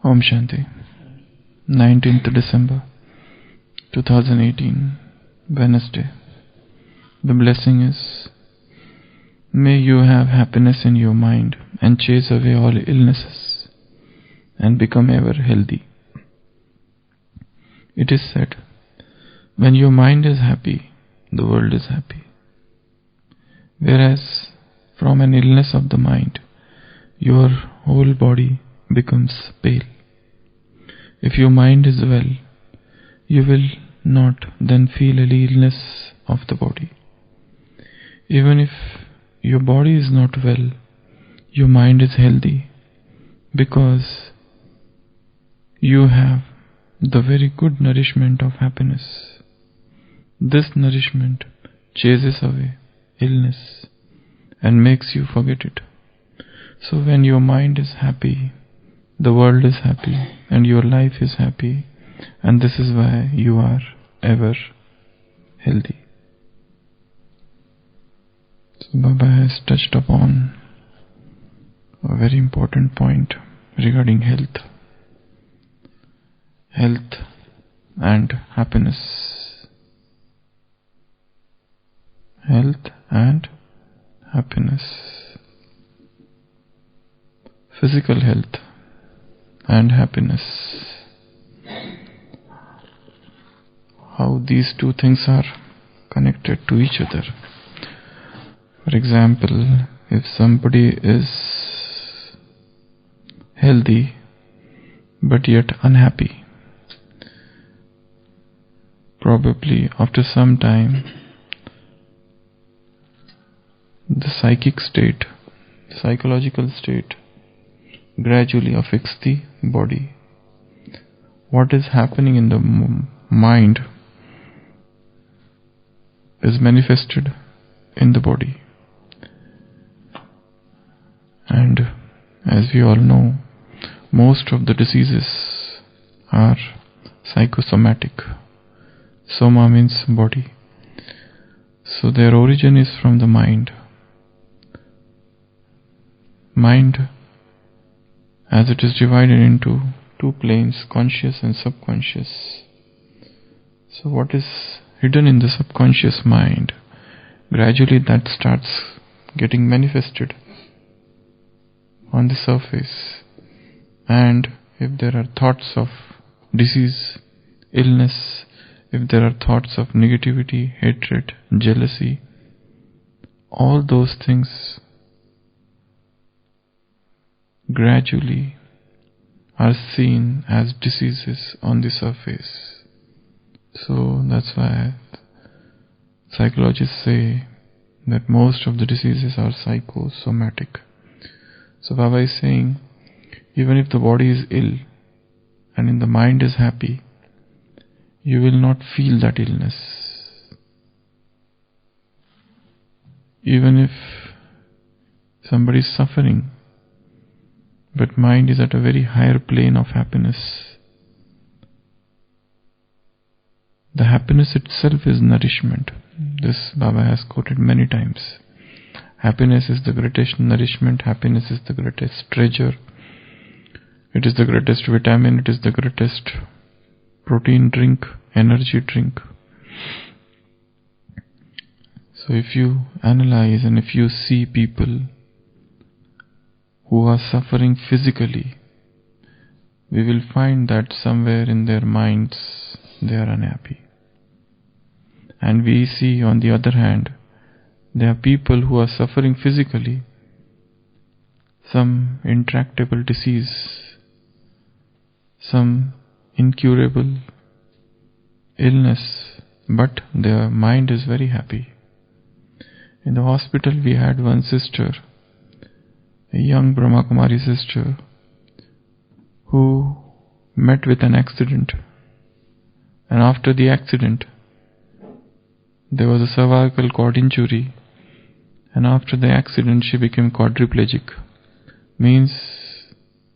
Om Shanti. 19th December 2018, Wednesday. The blessing is, may you have happiness in your mind and chase away all illnesses and become ever healthy. It is said, when your mind is happy, the world is happy. Whereas from an illness of the mind, your whole body becomes pale. If your mind is well, you will not then feel any illness of the body. Even if your body is not well, your mind is healthy because you have the very good nourishment of happiness. This nourishment chases away illness and makes you forget it. So when your mind is happy, the world is happy and your life is happy, and this is why you are ever healthy. So Baba has touched upon a very important point regarding health. Health and happiness. Health and happiness. Physical health and happiness. How these two things are connected to each other. For example, if somebody is healthy but yet unhappy, probably after some time the psychological state gradually affects the body. What is happening in the mind is manifested in the body. And as we all know, most of the diseases are psychosomatic. Soma means body. So their origin is from the mind. Mind, as it is divided into two planes, conscious and subconscious. So what is hidden in the subconscious mind, gradually that starts getting manifested on the surface. And if there are thoughts of disease, illness, if there are thoughts of negativity, hatred, jealousy, all those things gradually are seen as diseases on the surface. So that's why psychologists say that most of the diseases are psychosomatic. So Baba is saying, even if the body is ill and in the mind is happy, you will not feel that illness. Even if somebody is suffering, but mind is at a very higher plane of happiness, the happiness itself is nourishment. This Baba has quoted many times. Happiness is the greatest nourishment. Happiness is the greatest treasure. It is the greatest vitamin. It is the greatest protein drink, energy drink. So if you analyze and if you see people who are suffering physically, we will find that somewhere in their minds they are unhappy. And we see, on the other hand, there are people who are suffering physically, some intractable disease, some incurable illness, but their mind is very happy. In the hospital we had one sister, a young Brahma Kumaris sister, who met with an accident, and after the accident there was a cervical cord injury, and after the accident she became quadriplegic, means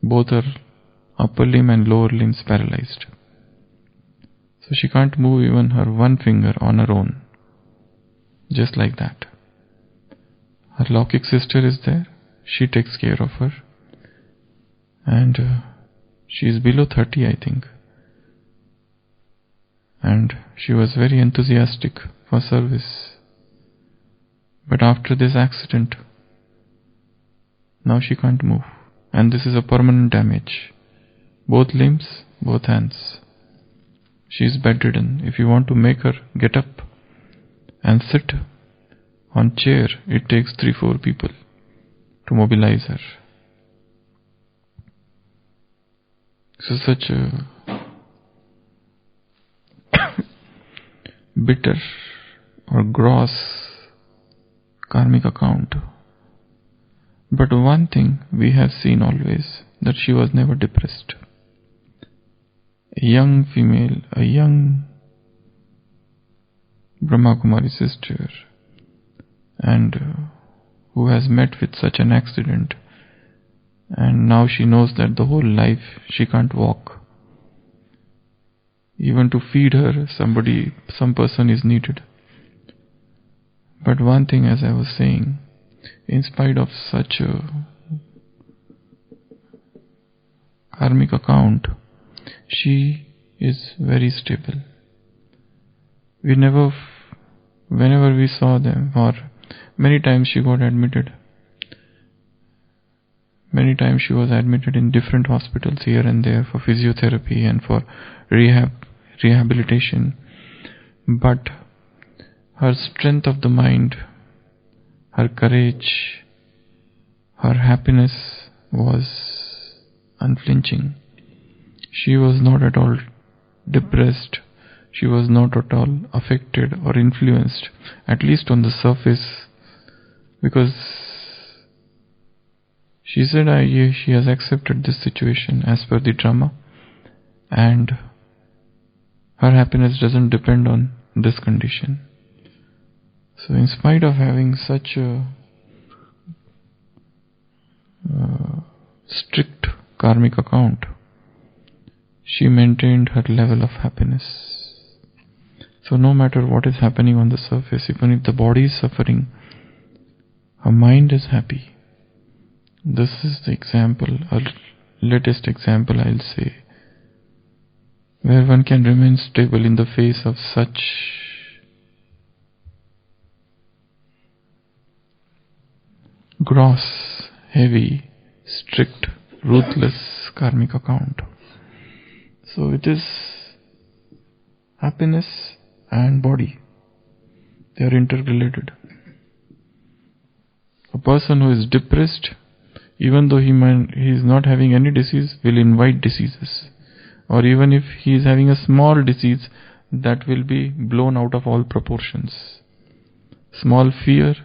both her upper limb and lower limbs paralyzed. So she can't move even her one finger on her own, just like that. Her Laukik sister is there, she takes care of her, and She is below 30, I think. And she was very enthusiastic for service. But after this accident, now she can't move. And this is a permanent damage. Both limbs, both hands. She is bedridden. If you want to make her get up and sit on chair, it takes 3-4 people to mobilize her. This is such a bitter or gross karmic account. But one thing we have seen always, that she was never depressed. A young female, a young Brahma Kumaris sister, and who has met with such an accident, and now she knows that the whole life she can't walk. Even to feed her, some person is needed. But one thing, as I was saying, in spite of such a karmic account, she is very stable. Whenever we saw them, or many times she got admitted. Many times she was admitted in different hospitals here and there for physiotherapy and for rehabilitation. But her strength of the mind, her courage, her happiness was unflinching. She was not at all depressed. She was not at all affected or influenced, at least on the surface, because she said she has accepted this situation as per the drama, and her happiness doesn't depend on this condition. So in spite of having such a strict karmic account, she maintained her level of happiness. So no matter what is happening on the surface, even if the body is suffering, her mind is happy. This is the example, a latest example I'll say, where one can remain stable in the face of such gross, heavy, strict, ruthless karmic account. So it is happiness and body. They are interrelated. A person who is depressed, even though he is not having any disease, will invite diseases. Or even if he is having a small disease, that will be blown out of all proportions. Small fever,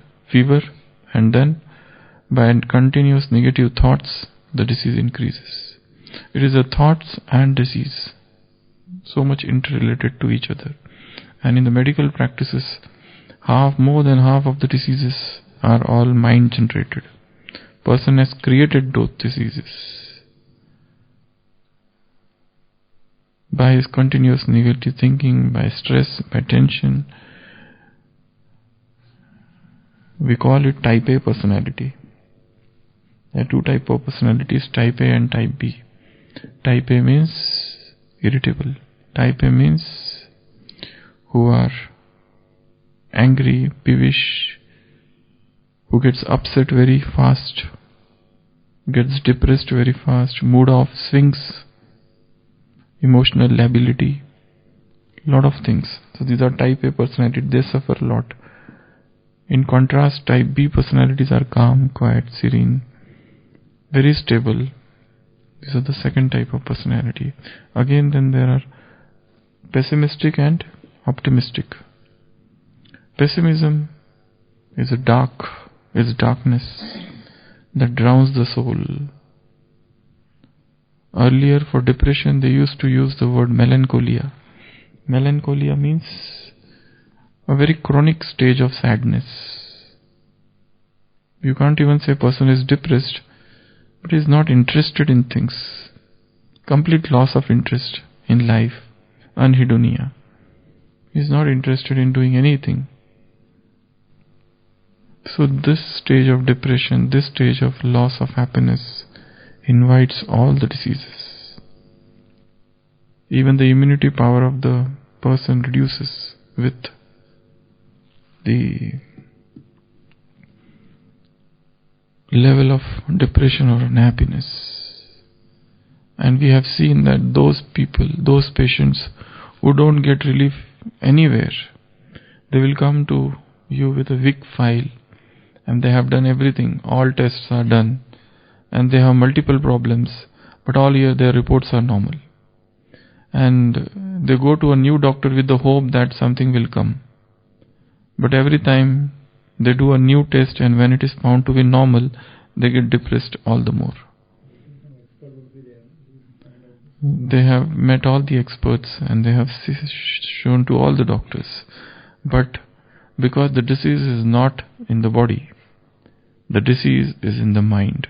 and then by continuous negative thoughts, the disease increases. It is the thoughts and disease, so much interrelated to each other. And in the medical practices, more than half of the diseases are all mind generated. Person has created those diseases by his continuous negative thinking, by stress, by tension. We call it type A personality. There are two types of personalities, type A and type B. Type A means irritable. Type A means who are angry, peevish, who gets upset very fast, gets depressed very fast, mood off, swings, emotional lability, lot of things. So these are type A personality, they suffer a lot. In contrast, type B personalities are calm, quiet, serene, very stable. These are the second type of personality. Again, then there are pessimistic and optimistic. Pessimism is darkness that drowns the soul. Earlier, for depression, they used to use the word melancholia. Melancholia means a very chronic stage of sadness. You can't even say a person is depressed, but is not interested in things. Complete loss of interest in life, anhedonia. He is not interested in doing anything. So this stage of depression, this stage of loss of happiness invites all the diseases. Even the immunity power of the person reduces with the level of depression or unhappiness. And we have seen that those people, those patients who don't get relief anywhere, they will come to you with a weak file, and they have done everything, all tests are done, and they have multiple problems, but all year their reports are normal. And they go to a new doctor with the hope that something will come. But every time they do a new test, and when it is found to be normal, they get depressed all the more. They have met all the experts and they have shown to all the doctors. But because the disease is not in the body, the disease is in the mind.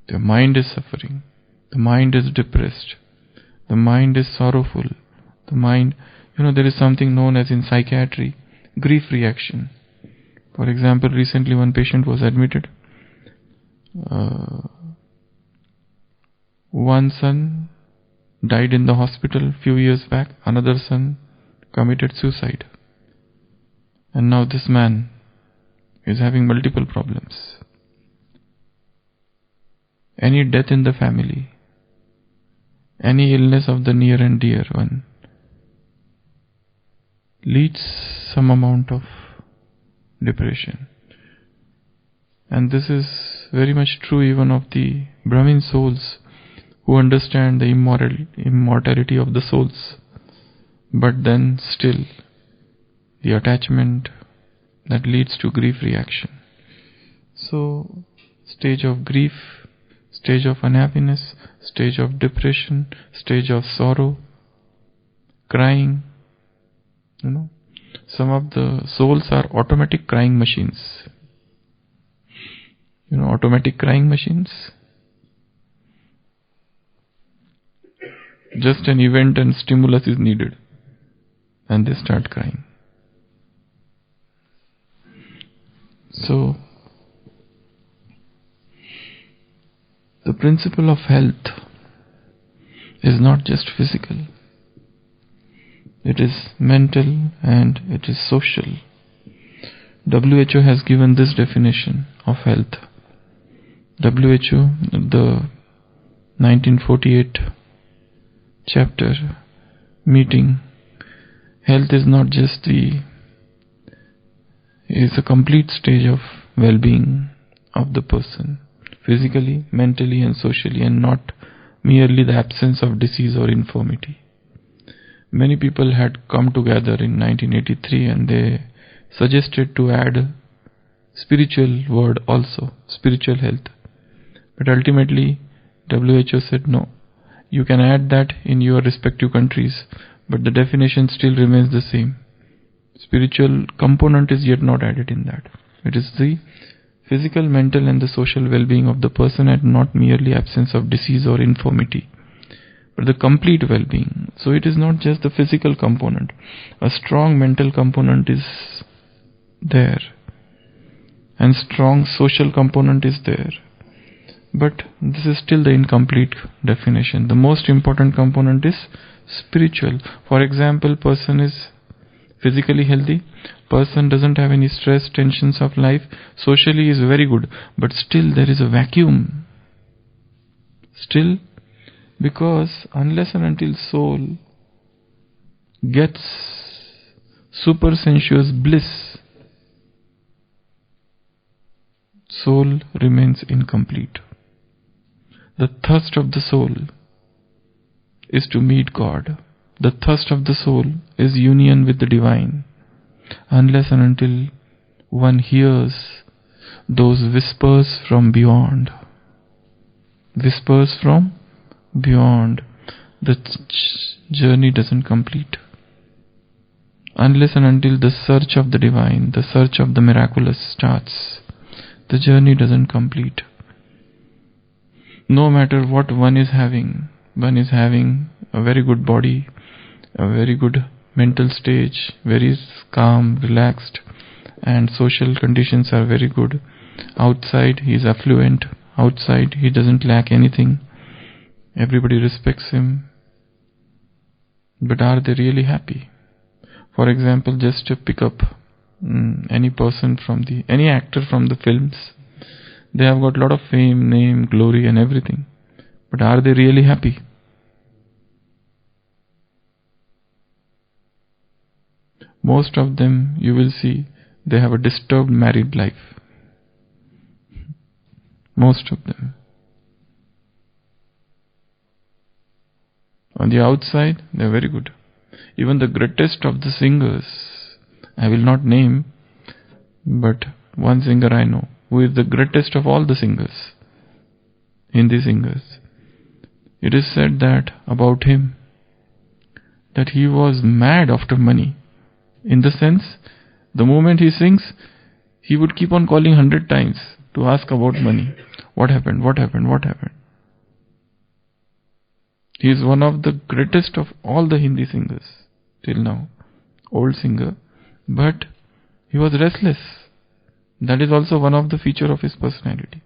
The mind is suffering. The mind is depressed. The mind is sorrowful. The mind, there is something known as in psychiatry, grief reaction. For example, recently one patient was admitted. One son died in the hospital few years back. Another son committed suicide. And now this man is having multiple problems. Any death in the family, any illness of the near and dear one, leads some amount of depression. And this is very much true even of the Brahmin souls who understand the immortality of the souls. But then still, the attachment that leads to grief reaction. So, stage of grief, stage of unhappiness, stage of depression, stage of sorrow, crying. Some of the souls are automatic crying machines. Automatic crying machines. Just an event and stimulus is needed, and they start crying. So, the principle of health is not just physical. It is mental and it is social. WHO has given this definition of health. WHO, the 1948 chapter meeting, health is not just is a complete stage of well-being of the person, physically, mentally and socially, and not merely the absence of disease or infirmity. Many people had come together in 1983 and they suggested to add spiritual word also, spiritual health. But ultimately, WHO said no. You can add that in your respective countries, but the definition still remains the same. Spiritual component is yet not added in that. It is the physical, mental and the social well-being of the person, and not merely absence of disease or infirmity, but the complete well-being. So it is not just the physical component. A strong mental component is there, and strong social component is there. But this is still the incomplete definition. The most important component is spiritual. For example, person is physically healthy, person doesn't have any stress, tensions of life, socially is very good, but still there is a vacuum. Still, because unless and until soul gets super sensuous bliss, soul remains incomplete. The thirst of the soul is to meet God. The thirst of the soul is union with the divine. Unless and until one hears those whispers from beyond. Whispers from beyond. The journey doesn't complete. Unless and until the search of the divine, the search of the miraculous starts, the journey doesn't complete. No matter what one is having a very good body, a very good mental stage, very calm, relaxed, and social conditions are very good. Outside he is affluent, outside he doesn't lack anything, everybody respects him, But are they really happy? For example, just to pick up any actor from the films, they have got a lot of fame, name, glory and everything. But are they really happy? Most of them, you will see, they have a disturbed married life. Most of them. On the outside, they are very good. Even the greatest of the singers, I will not name, but one singer I know, who is the greatest of all the singers, Hindi singers. It is said that about him, that he was mad after money. In the sense, the moment he sings, he would keep on calling 100 times to ask about money. What happened? What happened? What happened? He is one of the greatest of all the Hindi singers till now. Old singer. But he was restless. That is also one of the features of his personality.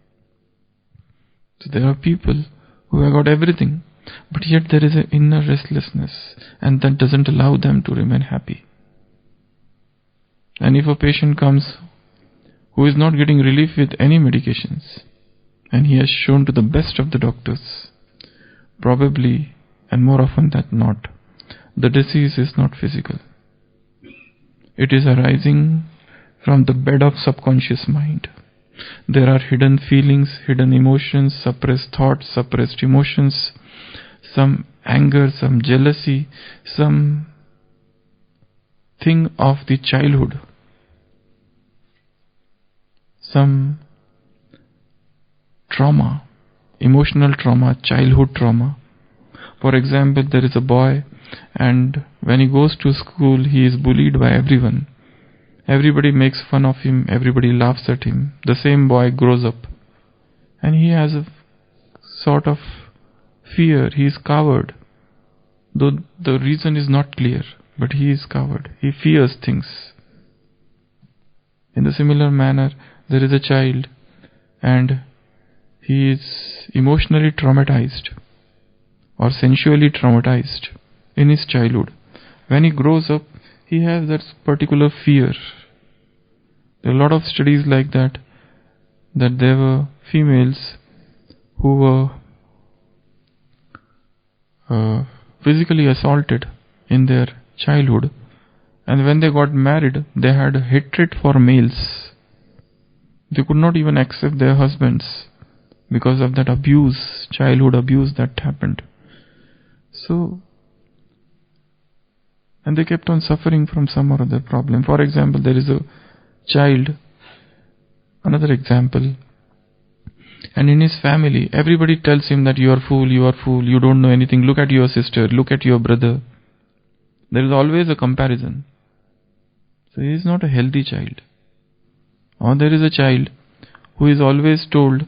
So there are people who have got everything, but yet there is an inner restlessness, and that doesn't allow them to remain happy. And if a patient comes who is not getting relief with any medications, and he has shown to the best of the doctors, probably, and more often than not, the disease is not physical. It is arising from the bed of subconscious mind. There are hidden feelings, hidden emotions, suppressed thoughts, suppressed emotions, some anger, some jealousy, some thing of the childhood, some trauma, emotional trauma, childhood trauma. For example, there is a boy, and when he goes to school, he is bullied by everyone. Everybody makes fun of him, everybody laughs at him. The same boy grows up, and he has a sort of fear. He is coward, though the reason is not clear, but he is coward. He fears things. In the similar manner, there is a child, and he is emotionally traumatized or sensually traumatized in his childhood. When he grows up, he has that particular fear. There are a lot of studies like that there were females who were physically assaulted in their childhood, and when they got married, they had hatred for males. They could not even accept their husbands because of that abuse, childhood abuse that happened. So, and they kept on suffering from some or other problem. For example, there is a child, another example, and in his family, everybody tells him that you are fool, you don't know anything, look at your sister, look at your brother. There is always a comparison. So he is not a healthy child. Or there is a child who is always told,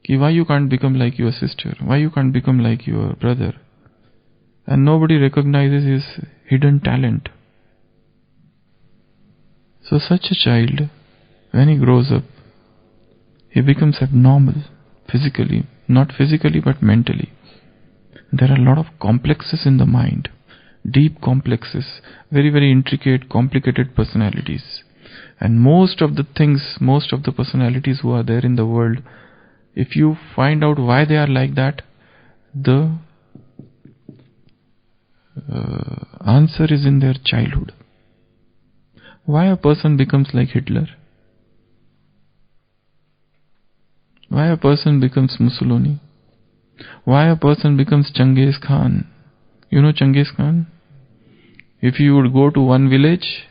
why you can't become like your sister, why you can't become like your brother. And nobody recognizes his hidden talent. So such a child, when he grows up, he becomes abnormal physically, not physically but mentally. There are a lot of complexes in the mind, deep complexes, very, very intricate, complicated personalities. And most of the things, most of the personalities who are there in the world, if you find out why they are like that, the answer is in their childhood. Why a person becomes like Hitler? Why a person becomes Mussolini? Why a person becomes Genghis Khan? You know Genghis Khan? If he would go to one village,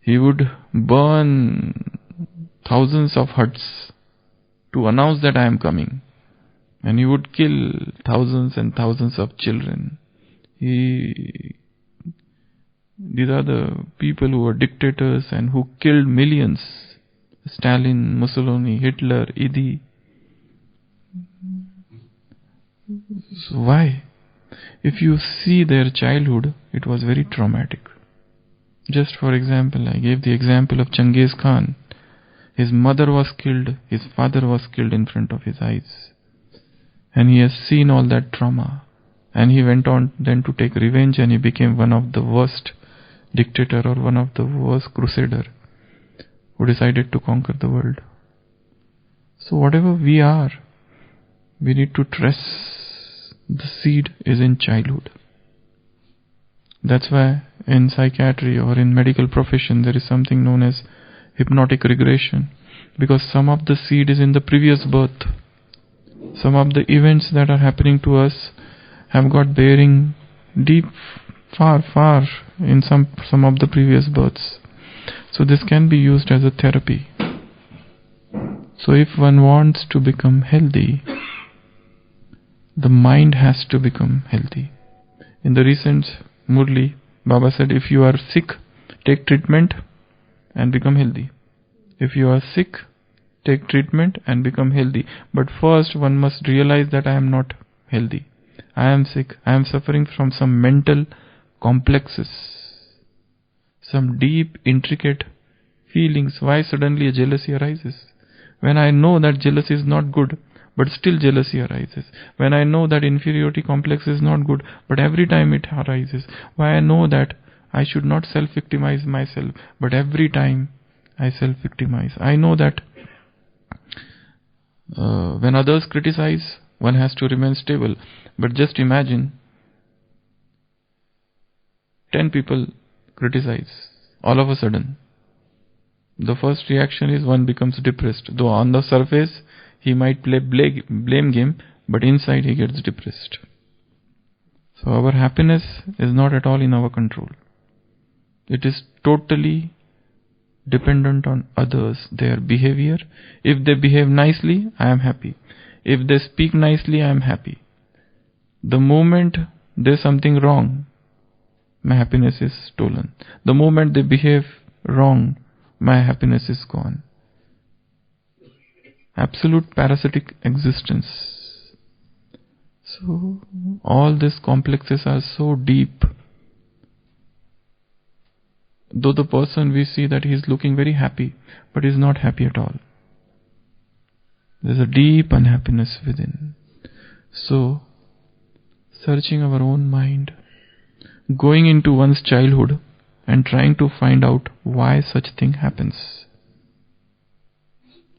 he would burn thousands of huts to announce that I am coming. And he would kill thousands and thousands of children. These are the people who were dictators and who killed millions. Stalin, Mussolini, Hitler, Idi. So why? If you see their childhood, it was very traumatic. Just for example, I gave the example of Genghis Khan. His mother was killed, his father was killed in front of his eyes. And he has seen all that trauma. And he went on then to take revenge, and he became one of the worst dictator or one of the worst crusader who decided to conquer the world. So whatever we are, we need to trust the seed is in childhood. That's why in psychiatry or in medical profession there is something known as hypnotic regression, because some of the seed is in the previous birth. Some of the events that are happening to us have got bearing deep, far in some of the previous births. So this can be used as a therapy. So if one wants to become healthy, the mind has to become healthy. In the recent Murli, Baba said, if you are sick, take treatment and become healthy. If you are sick, take treatment and become healthy. But first one must realize that I am not healthy. I am sick. I am suffering from some mental complexes, some deep, intricate feelings. Why suddenly a jealousy arises? When I know that jealousy is not good, but still jealousy arises. When I know that inferiority complex is not good, but every time it arises. Why I know that I should not self-victimize myself, but every time I self-victimize. I know that when others criticize, one has to remain stable. But just imagine 10 people criticize all of a sudden. The first reaction is one becomes depressed. Though on the surface he might play blame game, but inside he gets depressed. So our happiness is not at all in our control. It is totally dependent on others, their behavior. If they behave nicely, I am happy. If they speak nicely, I am happy. The moment there's something wrong, my happiness is stolen. The moment they behave wrong, my happiness is gone. Absolute parasitic existence. So all these complexes are so deep. Though the person, we see that he is looking very happy, but he is not happy at all. There is a deep unhappiness within. So searching our own mind, going into one's childhood and trying to find out why such thing happens.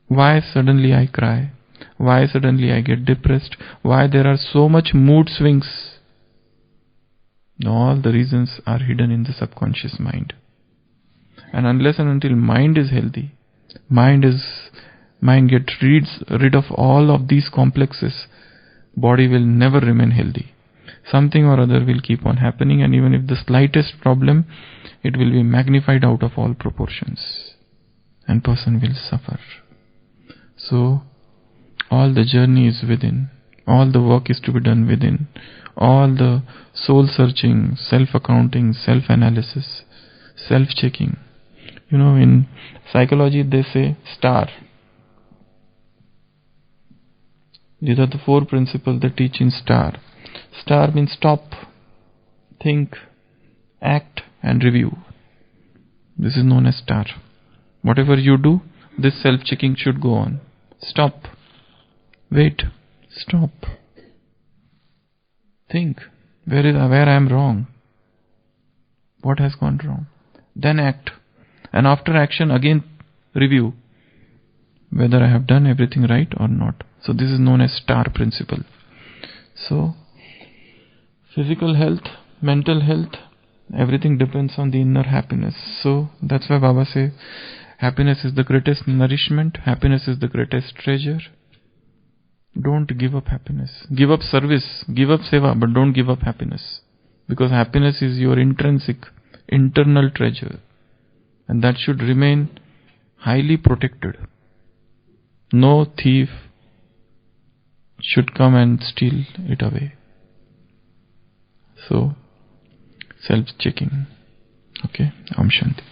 Why suddenly I cry? Why suddenly I get depressed? Why there are so much mood swings? All the reasons are hidden in the subconscious mind. And unless and until mind is healthy, mind gets rid of all of these complexes, body will never remain healthy. Something or other will keep on happening, and even if the slightest problem, it will be magnified out of all proportions, and person will suffer. So all the journey is within, all the work is to be done within, all the soul searching, self-accounting, self-analysis, self-checking. In psychology they say star. These are the 4 principles they teach in star. Star means stop, think, act and review. This is known as star. Whatever you do, this self-checking should go on. Stop. Wait. Stop. Think. Where I am wrong? What has gone wrong? Then act. And after action, again review whether I have done everything right or not. So this is known as star principle. So physical health, mental health, everything depends on the inner happiness. So that's why Baba say happiness is the greatest nourishment, happiness is the greatest treasure. Don't give up happiness. Give up service, give up seva, but don't give up happiness. Because happiness is your intrinsic, internal treasure. And that should remain highly protected. No thief should come and steal it away. So, self-checking. Okay, Om Shanti.